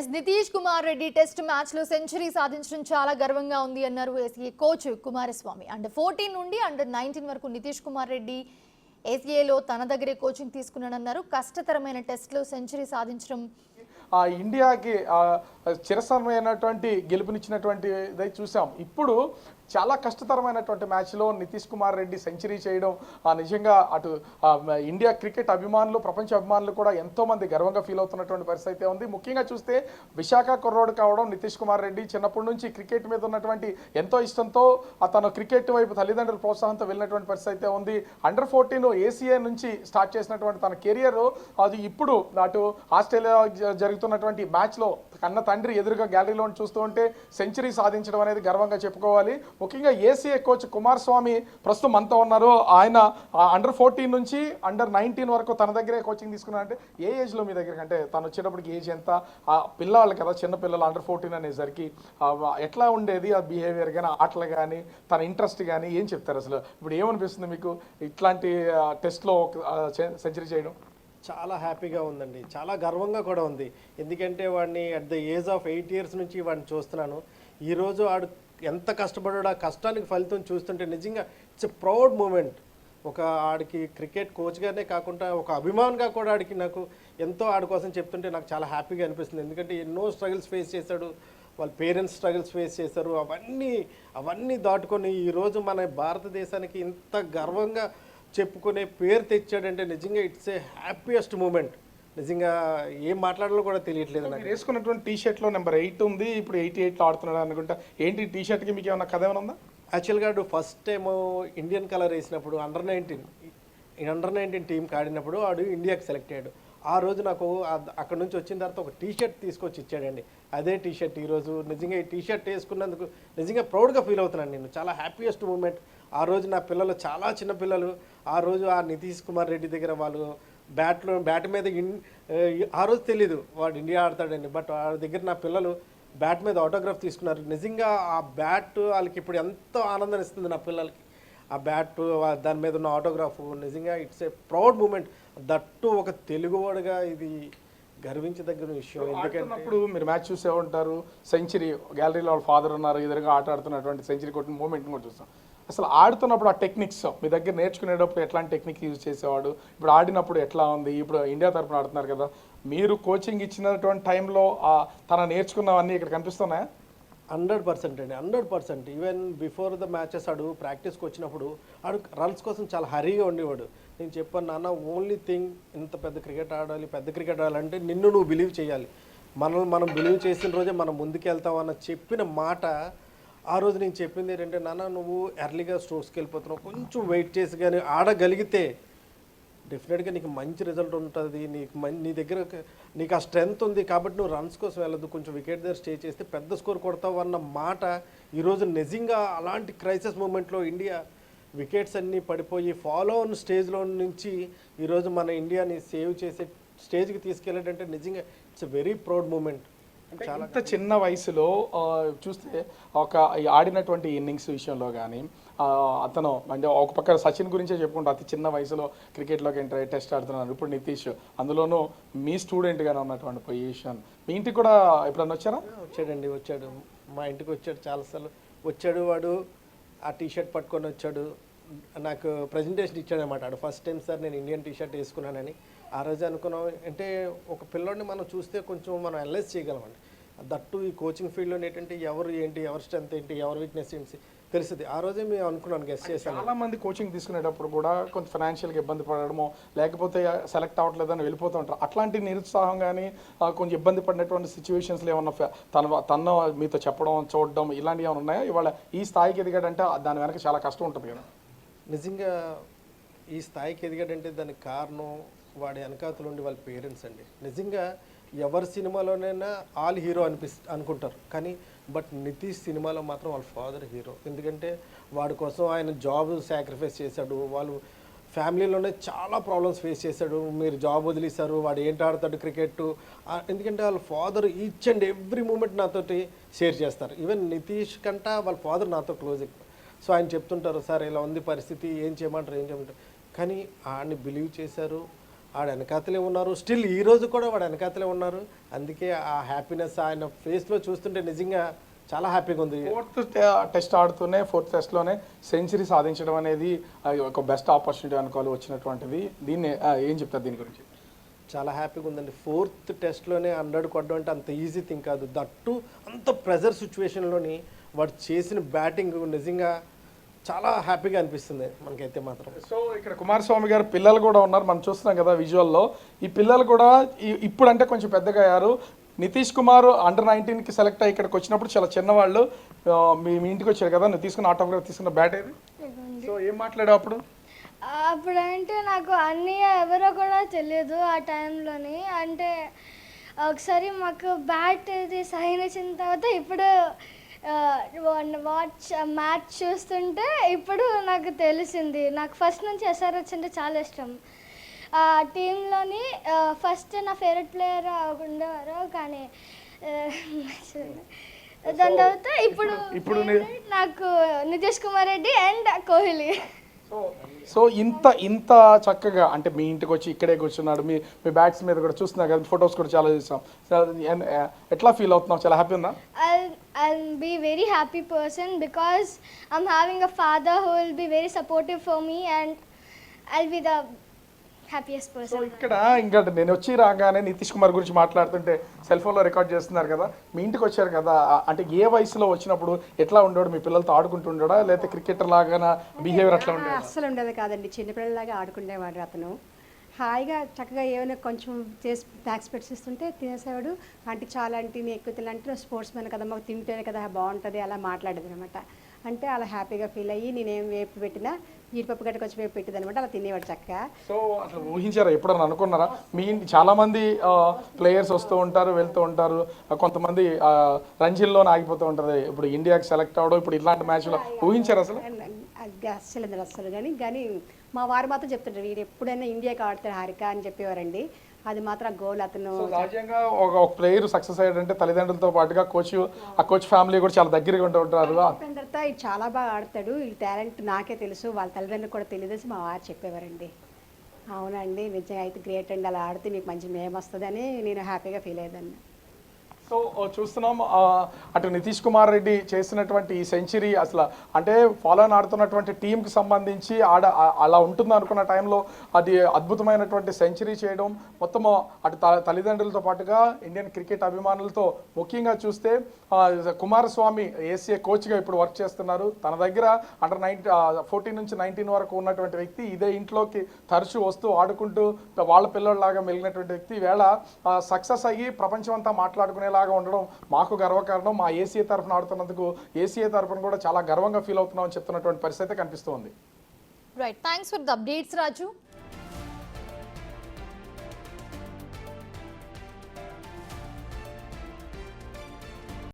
Nitish Kumar Reddy test match లో century సాధించడం చాలా గర్వంగా ఉంది అన్నారు ఏసీఏ కోచ్ కుమారస్వామి. అండర్ 14 నుండి అండర్ 19 వరకు నితీష్ కుమార్ రెడ్డి ఏసీఏలో తన దగ్గరే కోచింగ్ తీసుకున్నాడన్నారు. కష్టతరమైన టెస్ట్ లో సెంచరీ సాధించడం ఇండియాకి చిరసమైనటువంటి గెలుపునిచ్చినటువంటి ఇదై చూసాం. ఇప్పుడు చాలా కష్టతరమైనటువంటి మ్యాచ్లో నితీష్ కుమార్ రెడ్డి సెంచరీ చేయడం నిజంగా అటు ఇండియా క్రికెట్ అభిమానులు, ప్రపంచ అభిమానులు కూడా ఎంతోమంది గర్వంగా ఫీల్ అవుతున్నటువంటి పరిస్థితి అయితే ఉంది. ముఖ్యంగా చూస్తే విశాఖ కుర్రోడు కావడం నితీష్ కుమార్ రెడ్డి చిన్నప్పటి నుంచి క్రికెట్ మీద ఉన్నటువంటి ఎంతో ఇష్టంతో తను క్రికెట్ వైపు తల్లిదండ్రుల ప్రోత్సాహంతో వెళ్ళినటువంటి పరిస్థితి అయితే ఉంది. అండర్ 14 ఏసీఏ నుంచి స్టార్ట్ చేసినటువంటి తన కెరియర్ అది ఇప్పుడు అటు ఆస్ట్రేలియా జరుగుతున్నటువంటి మ్యాచ్లో కన్న తండ్రి ఎదురుగా గ్యాలరీలో చూస్తూ ఉంటే సెంచరీ సాధించడం అనేది గర్వంగా చెప్పుకోవాలి. ముఖ్యంగా ఏసీఏ కోచ్ కుమారస్వామి ప్రస్తుతం మనతో ఉన్నారు. ఆయన అండర్ 14 నుంచి అండర్ 19 వరకు తన దగ్గరే కోచింగ్ తీసుకున్నారంటే ఏ ఏజ్లో మీ దగ్గర అంటే తను వచ్చేటప్పటికి ఏజ్ ఎంత? పిల్లవాళ్ళు కదా, చిన్న పిల్లలు అండర్ 14 అనేసరికి ఎట్లా ఉండేది ఆ బిహేవియర్ కానీ, ఆటలు కానీ, తన ఇంట్రెస్ట్ కానీ ఏం చెప్తారు అసలు? ఇప్పుడు ఏమనిపిస్తుంది మీకు ఇట్లాంటి టెస్ట్లో సెంచరీ చేయడం? చాలా హ్యాపీగా ఉందండి, చాలా గర్వంగా కూడా ఉంది. ఎందుకంటే వాడిని at the age of 8 years నుంచి వాడిని చూస్తున్నాను. ఈరోజు వాడు ఎంత కష్టపడాడు, ఆ కష్టానికి ఫలితం చూస్తుంటే నిజంగా ఇట్స్ ఎ ప్రౌడ్ మూమెంట్. ఒక ఆడికి క్రికెట్ కోచ్గానే కాకుండా ఒక అభిమానిగా కూడా ఆడికి నాకు ఎంతో ఆడి కోసం చెప్తుంటే నాకు చాలా హ్యాపీగా అనిపిస్తుంది. ఎందుకంటే ఎన్నో స్ట్రగుల్స్ ఫేస్ చేశాడు, వాళ్ళ పేరెంట్స్ స్ట్రగుల్స్ ఫేస్ చేశారు. అవన్నీ దాటుకొని ఈరోజు మన భారతదేశానికి ఇంత గర్వంగా చెప్పుకునే పేరు తెచ్చాడంటే నిజంగా ఇట్స్ ఏ హ్యాపీయెస్ట్ మూమెంట్. నిజంగా ఏం మాట్లాడాలో కూడా తెలియట్లేదు నాకు. వేసుకున్నటువంటి టీ షర్ట్లో నెంబర్ 8 ఉంది, ఇప్పుడు 88లో ఆడుతున్నాడు అనుకుంటా. ఏంటి టీ షర్ట్కి మీకు ఏమన్నా కథ ఏమైనా ఉందా? యాక్చువల్గా ఫస్ట్ టైం ఇండియన్ కలర్ వేసినప్పుడు అండర్ 19 టీంకి ఆడినప్పుడు వాడు ఇండియాకి సెలెక్ట్ అయ్యాడు. ఆ రోజు నాకు అక్కడ నుంచి వచ్చిన తర్వాత ఒక టీ షర్ట్ తీసుకొచ్చి ఇచ్చాడండి. అదే టీ షర్ట్ ఈరోజు నిజంగా ఈ టీ షర్ట్ వేసుకున్నందుకు నిజంగా ప్రౌడ్గా ఫీల్ అవుతున్నాను నేను. చాలా హ్యాపీయెస్ట్ మూమెంట్. ఆ రోజు నా పిల్లలు చాలా చిన్న పిల్లలు, ఆ రోజు ఆ నితీష్ కుమార్ రెడ్డి దగ్గర వాళ్ళు బ్యాట్ మీద ఆ రోజు తెలీదు వాడు ఇండియా ఆడతాడని, బట్ ఆ దగ్గర నా పిల్లలు బ్యాట్ మీద ఆటోగ్రాఫ్ తీసుకున్నారు. నిజంగా ఆ బ్యాట్ వాళ్ళకి ఇప్పుడు ఎంతో ఆనందం ఇస్తుంది నా పిల్లలకి. ఆ బ్యాట్ దాని మీద ఉన్న ఆటోగ్రాఫ్ నిజంగా it's a proud moment. That ఒక తెలుగువాడుగా ఇది గర్వించదగిన విషయం. ఎందుకంటే మీరు మ్యాచ్ చూసే ఉంటారు, సెంచరీ గ్యాలరీలో వాళ్ళ ఫాదర్ ఉన్నారు, ఎదురుగా ఆట ఆడుతున్నటువంటి సెంచరీ కొట్టిన మూమెంట్ కూడా చూస్తాం. అసలు ఆడుతున్నప్పుడు ఆ టెక్నిక్స్ మీ దగ్గర నేర్చుకునేటప్పుడు ఎట్లాంటి టెక్నిక్ యూజ్ చేసేవాడు, ఇప్పుడు ఆడినప్పుడు ఎట్లా ఉంది? ఇప్పుడు ఇండియా తరఫున ఆడుతున్నారు కదా, మీరు కోచింగ్ ఇచ్చినటువంటి టైంలో తన నేర్చుకున్నవన్నీ ఇక్కడ కనిపిస్తున్నాయా? 100% అండి, 100%. ఈవెన్ బిఫోర్ ద మ్యాచెస్ ఆడు ప్రాక్టీస్కి వచ్చినప్పుడు ఆడు రన్స్ కోసం చాలా హరీగా ఉండేవాడు. నేను చెప్పాను, నాన్న ఓన్లీ థింగ్ ఇంత పెద్ద క్రికెట్ ఆడాలంటే నిన్ను నువ్వు బిలీవ్ చేయాలి. మనం బిలీవ్ చేసిన రోజే మనం ముందుకెళ్తాం అన్న చెప్పిన మాట ఆ రోజు నేను చెప్పింది ఏంటంటే, నాన్న నువ్వు ఎర్లీగా స్ట్రోక్స్కి వెళ్ళిపోతున్నావు, కొంచెం వెయిట్ చేసి కానీ ఆడగలిగితే డెఫినెట్గా నీకు మంచి రిజల్ట్ ఉంటుంది. నీ దగ్గర నీకు ఆ స్ట్రెంగ్త్ ఉంది కాబట్టి నువ్వు రన్స్ కోసం వెళ్ళదు, కొంచెం వికెట్ దగ్గర స్టే చేస్తే పెద్ద స్కోర్ కొడతావు అన్న మాట ఈరోజు నిజంగా అలాంటి క్రైసిస్ మూమెంట్లో ఇండియా వికెట్స్ అన్నీ పడిపోయి ఫాలో ఆన్ స్టేజ్లో నుంచి ఈరోజు మన ఇండియాని సేవ్ చేసే స్టేజ్కి తీసుకెళ్ళాడంటే నిజంగా it's a very proud moment. చాలా చిన్న వయసులో చూస్తే ఒక ఆడినటువంటి ఇన్నింగ్స్ విషయంలో కానీ అతను అంటే ఒక పక్క సచిన్ గురించే చెప్పుకుంటా, అతి చిన్న వయసులో క్రికెట్లోకి ఎంటర్ అయ్యి టెస్ట్ ఆడుతున్నారు. ఇప్పుడు నితీష్ అందులోనూ మీ స్టూడెంట్గానే ఉన్నటువంటి పొజిషన్. మీ ఇంటికి కూడా ఎప్పుడన్నా వచ్చారా? వచ్చాడు మా ఇంటికి వచ్చాడు, చాలాసార్లు వచ్చాడు. వాడు ఆ టీ షర్ట్ పట్టుకొని వచ్చాడు, నాకు ప్రజెంటేషన్ ఇచ్చాడు అనమాట. వాడు ఫస్ట్ టైం సార్ నేను ఇండియన్ టీ షర్ట్ వేసుకున్నానని. ఆ రోజు అనుకున్నాం అంటే ఒక పిల్లోడిని మనం చూస్తే కొంచెం మనం అనలైజ్ చేయగలమండి. దట్టు ఈ కోచింగ్ ఫీల్డ్లో ఏంటంటే ఎవరు ఏంటి, ఎవరి స్ట్రెంత్ ఏంటి, ఎవరి వీక్నెస్ ఏంటి తెలుస్తుంది. ఆ రోజే మేము అనుకున్నాను, గెస్ట్ చేశాను. చాలా మంది కోచింగ్ తీసుకునేటప్పుడు కూడా కొంత ఫైనాన్షియల్గా ఇబ్బంది పడడమో లేకపోతే సెలెక్ట్ అవ్వట్లేదని వెళ్ళిపోతూ ఉంటారు. అట్లాంటి నిరుత్సాహం కానీ కొంచెం ఇబ్బంది పడినటువంటి సిచ్యువేషన్స్లో ఏమన్నా తను మీతో చెప్పడం, చూడడం ఇలాంటివి ఏమైనా ఉన్నాయా? ఇవాళ ఈ స్థాయికి ఎదిగాడంటే దాని వెనక చాలా కష్టం ఉంటుంది కదా. నిజంగా ఈ స్థాయికి ఎదిగాడంటే దానికి కారణం వాడి వెనకాతలు ఉండి వాళ్ళ పేరెంట్స్ అండి. నిజంగా ఎవరి సినిమాలోనైనా ఆల్ హీరో అనుకుంటారు, కానీ బట్ నితీష్ సినిమాలో మాత్రం వాళ్ళ ఫాదర్ హీరో. ఎందుకంటే వాడి కోసం ఆయన జాబ్ సాక్రిఫైస్ చేశాడు, వాళ్ళు ఫ్యామిలీలోనే చాలా ప్రాబ్లమ్స్ ఫేస్ చేశాడు. మీరు జాబ్ వదిలేశారు, వాడు ఏంటి ఆడతాడు క్రికెట్, ఎందుకంటే వాళ్ళ father each and every moment నాతోటి షేర్ చేస్తారు. ఈవెన్ నితీష్ కంటా వాళ్ళ ఫాదర్ నాతో క్లోజ్ ఎక్కువ. సో ఆయన చెప్తుంటారు, సార్ ఇలా ఉంది పరిస్థితి, ఏం చేయమంటారు. కానీ ఆయన్ని బిలీవ్ చేశారు, వాడు వెనకాతలే ఉన్నారు, స్టిల్ ఈ రోజు కూడా వాడు వెనకాతలే ఉన్నారు. అందుకే ఆ హ్యాపీనెస్ ఆయన ఫేస్లో చూస్తుంటే నిజంగా చాలా హ్యాపీగా ఉంది. ఫోర్త్ టెస్ట్ ఆడుతూనే ఫోర్త్ టెస్ట్లోనే సెంచరీ సాధించడం అనేది ఒక బెస్ట్ ఆపర్చునిటీ అనుకోవాలి వచ్చినటువంటిది. దీన్ని ఏం చెప్తారు దీని గురించి? చాలా హ్యాపీగా ఉందండి. ఫోర్త్ టెస్ట్లోనే 100 కొట్టడం అంటే అంత ఈజీ థింగ్ కాదు. దట్టు అంత ప్రెజర్ సిచ్యువేషన్లోని వాడు చేసిన బ్యాటింగ్ నిజంగా చాలా హ్యాపీగా అనిపిస్తుంది మనకైతే మాత్రం. సో ఇక్కడ కుమారస్వామి గారు పిల్లలు కూడా ఉన్నారు, మనం చూస్తున్నాం కదా విజువల్లో. ఈ పిల్లలు కూడా ఇప్పుడు అంటే కొంచెం పెద్దగా అయ్యారు. నితీష్ కుమార్ అండర్-19కి సెలెక్ట్ అయ్యి ఇక్కడికి వచ్చినప్పుడు చాలా చిన్నవాళ్ళు. మీ ఇంటికి వచ్చారు కదా, నువ్వు తీసుకున్న ఆటోగ్రాఫ్ తీసుకున్న బ్యాట్ ఏది? సో ఏం మాట్లాడావు అప్పుడు? అప్పుడంటే నాకు అన్నయ్య ఎవరో కూడా తెలియదు ఆ టైంలోని. అంటే ఒకసారి మాకు బ్యాట్ ఇది సైన్ ఇచ్చిన తర్వాత ఇప్పుడు మ్యాచ్ చూస్తుంటే ఇప్పుడు నాకు తెలిసింది. నాకు ఫస్ట్ నుంచి ఎస్ఆర్హెచ్ అంటే చాలా ఇష్టం. ఆ టీంలోని ఫస్ట్ నా ఫేవరెట్ ప్లేయర్ ఉండేవారు, కానీ దాని తర్వాత ఇప్పుడు నాకు నితీష్ కుమార్ రెడ్డి అండ్ కోహ్లీ. సో ఇంత చక్కగా అంటే మీ ఇంటికి వచ్చి ఇక్కడే కూర్చున్నాడు, మీ బ్యాట్స్ మీద కూడా చూస్తున్నారు కదా, ఫొటోస్ కూడా చాలా చూసాం. ఎట్లా ఫీల్ అవుతున్నావు? చాలా హ్యాపీ ఉందా? I'll be very happy person because I'm having a father who will be very supportive for me and I'll be the happiest so person. ఇక్కడ ఇంకా నేను వచ్చి రాగానే నితీష్ కుమార్ గురించి మాట్లాడుతుంటే సెల్ ఫోన్లో రికార్డ్ చేస్తున్నారు కదా, మీ ఇంటికి వచ్చారు కదా, అంటే ఏ వయసులో వచ్చినప్పుడు ఎట్లా ఉండేవాడు? మీ పిల్లలతో ఆడుకుంటూ ఉండడా, లేకపోతే క్రికెటర్ లాగా బిహేవియర్ అట్లా ఉండేది? అస్సలు ఉండేది కాదండి, చిన్నపిల్లలాగా ఆడుకునేవాడు అతను. హాయిగా చక్కగా ఏమైనా కొంచెం చేసి స్నాక్స్ పెట్టిస్తుంటే తినేసేవాడు. అంటే చాలా అంటే నేను ఎక్కువ తినాలంటే స్పోర్ట్స్ మ్యాన్ కదా, మాకు తింటేనే కదా బాగుంటుంది అలా మాట్లాడేది అనమాట. అంటే అలా హ్యాపీగా ఫీల్ అయ్యి నేనేం వేపు పెట్టినా జీడిపప్పు గట్ట కొంచెం వేపు పెట్టింది అనమాట, అలా తినేవాడు చక్కగా. సో అసలు ఊహించారా, ఎప్పుడన్నా అనుకున్నారా? మీ ఇంటి చాలా మంది ప్లేయర్స్ వస్తూ ఉంటారు వెళ్తూ ఉంటారు, కొంతమంది రంజీల్లోనే ఆగిపోతూ ఉంటుంది. ఇప్పుడు ఇండియాకి సెలెక్ట్ అవ్వడం, ఇప్పుడు ఇట్లాంటి మ్యాచ్లో ఊహించారు అసలు? అస్సలు కానీ మా వారు మాత్రం చెప్తుంటారు, వీడు ఎప్పుడైనా ఇండియాకి ఆడతాడు హారిక అని చెప్పేవారండి. అది మాత్రం గోల్ అతను. సహజంగా ఒక ప్లేయర్ సక్సెస్ అయ్యాడంటే తల్లిదండ్రులతో పాటుగా ఆ కోచ్ ఫ్యామిలీ కూడా చాలా దగ్గరగా ఉంటూ ఉంటారు. తర్వాత ఇది చాలా బాగా ఆడతాడు, ఈ టాలెంట్ నాకే తెలుసు, వాళ్ళ తల్లిదండ్రులు కూడా తెలియదు మా వారు చెప్పేవారండి. అవునండి నిజంగా అయితే గ్రేట్ అండి, అలా ఆడితే మీకు మంచి నేమ్ వస్తుందని నేను హ్యాపీగా ఫీల్ అయ్యేదాన్ని. సో చూస్తున్నాం అటు నితీష్ కుమార్ రెడ్డి చేసినటువంటి ఈ సెంచరీ అసలు అంటే ఫాలోన్ ఆడుతున్నటువంటి టీంకి సంబంధించి అలా ఉంటుంది అనుకున్న టైంలో అది అద్భుతమైనటువంటి సెంచరీ చేయడం, మొత్తం అటు తల్లిదండ్రులతో పాటుగా ఇండియన్ క్రికెట్ అభిమానులతో ముఖ్యంగా చూస్తే కుమారస్వామి ఏసీఏ కోచ్గా ఇప్పుడు వర్క్ చేస్తున్నారు. తన దగ్గర అండర్-14 నుంచి 19 వరకు ఉన్నటువంటి వ్యక్తి, ఇదే ఇంట్లోకి తరచూ వస్తూ ఆడుకుంటూ వాళ్ళ పిల్లల్లాగా మెలిగినటువంటి వ్యక్తి ఈవేళ సక్సెస్ అయ్యి ప్రపంచం అంతా మాట్లాడుకునేలాగా ఉండడం మాకు గర్వకారణం. మా ఏసీఏ తరఫున ఆడుతున్నందుకు ఏసీఏ తరఫున కూడా చాలా గర్వంగా ఫీల్ అవుతున్నామని చెప్తున్నటువంటి పరిస్థితి కనిపిస్తోంది. Right, thanks for the updates Raju.